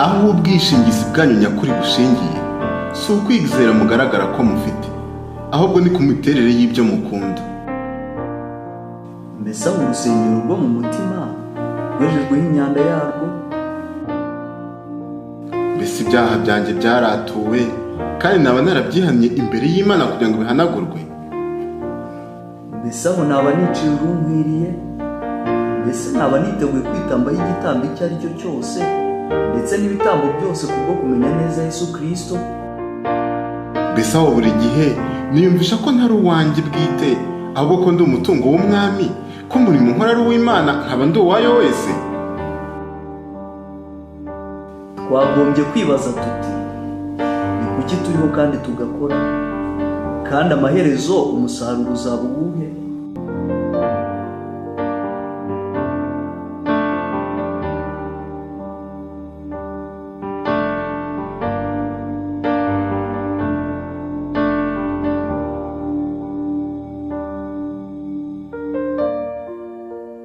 aho ubwishingizi bwanyu nyakuri bushingiye si ukwizera mugaragara ko mufite, ahubwo ni ku miterere y'ibyo mukunda. mbese aho urusengero rwo mu mutima rwejejweho imyanda yarwo? Mbese ibyaha byanjye byaratuwe kandi naba narabyihannye imbere y'Imana kugira ngo bihanagurwe? mbese aho naba niciye urunkwiriye? mbese naba niteguye kwitambaho igitambo icyo ari cyo cyose ndetse n'ibitambo byose kubwo kumenya neza Yesu Kristo? Mbese aho buri gihe niyumvisha ko ntari uwanjye bwite, ahubwo ko ndi umutungo w'umwami, ko umurimo nkora ari uw'Imana nkaba ndi uwayo wese? Twagombye kwibaza tuti, ni kuki turiho kandi tugakora? kandi amaherezo umusaruro uzaba uwuhe?